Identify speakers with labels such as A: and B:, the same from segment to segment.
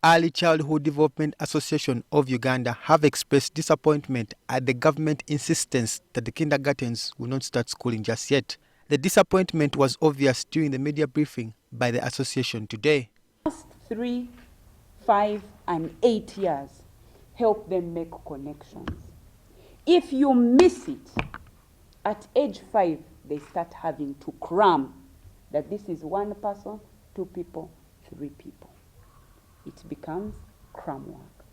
A: Early Childhood Development Association of Uganda have expressed disappointment at the government insistence that the kindergartens will not start schooling just yet. The disappointment was obvious during the media briefing by the association today.
B: Last 3, 5, and 8 years, help them make connections. If you miss it, at age 5, they start having to cram that this is 1 person, 2 people, 3 people. It becomes cram work.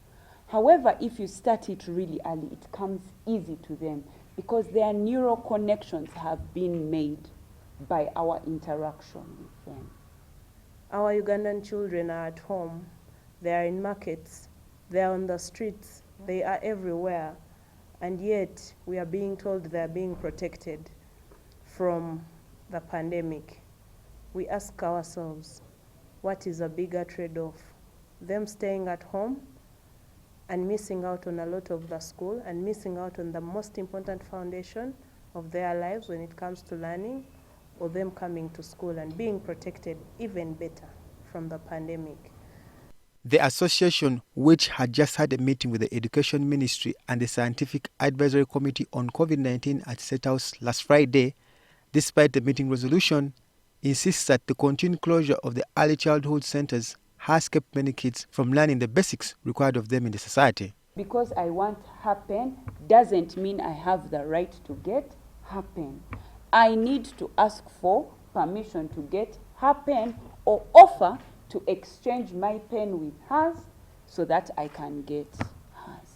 B: However, if you start it really early, it comes easy to them because their neural connections have been made by our interaction with them.
C: Our Ugandan children are at home, they are in markets, they are on the streets, they are everywhere, and yet we are being told they are being protected from the pandemic. We ask ourselves, what is a bigger trade-off? Them staying at home and missing out on a lot of the school and missing out on the most important foundation of their lives when it comes to learning, or them coming to school and being protected even better from the pandemic.
A: The association, which had just had a meeting with the Education Ministry and the Scientific Advisory Committee on COVID-19 at State House last Friday, despite the meeting resolution, insists that the continued closure of the early childhood centers has kept many kids from learning the basics required of them in the society.
B: Because I want happen doesn't mean I have the right to get happen. I need to ask for permission to get happen or offer to exchange my pen with hers so that I can get hers.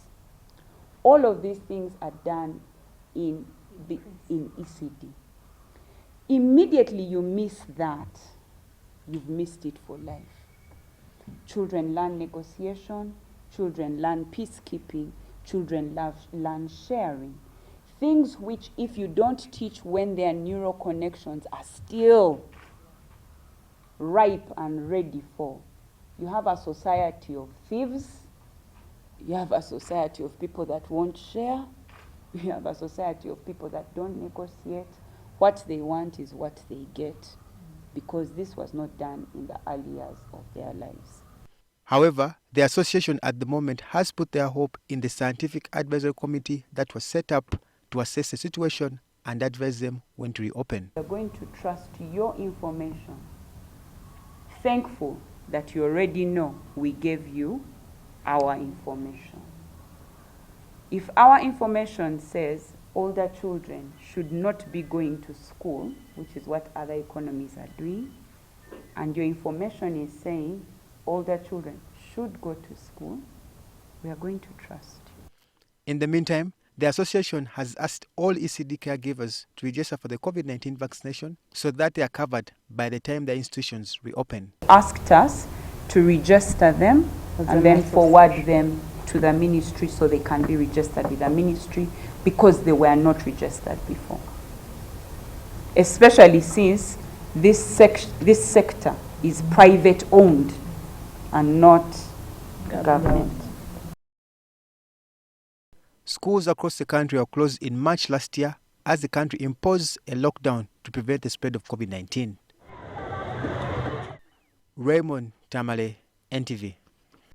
B: All of these things are done in ECD. Immediately you miss that, you've missed it for life. Children learn negotiation, children learn peacekeeping, children learn sharing. Things which if you don't teach when their neural connections are still ripe and ready for, you have a society of thieves, you have a society of people that won't share, you have a society of people that don't negotiate. What they want is what they get, because this was not done in the early years of their lives.
A: However, the association at the moment has put their hope in the Scientific Advisory Committee that was set up to assess the situation and advise them when to reopen.
B: We're going to trust your information. Thankful that you already know we gave you our information. If our information says older children should not be going to school, which is what other economies are doing, and your information is saying older children should go to school, we are going to trust you.
A: In the meantime, the association has asked all ECD caregivers to register for the COVID-19 vaccination so that they are covered by the time the institutions reopen.
B: Asked us to register them and then forward them to the ministry so they can be registered with the ministry because they were not registered before. Especially since this sector is private owned and not government.
A: Schools across the country were closed in March last year as the country imposed a lockdown to prevent the spread of COVID-19. Raymond Tamale, NTV.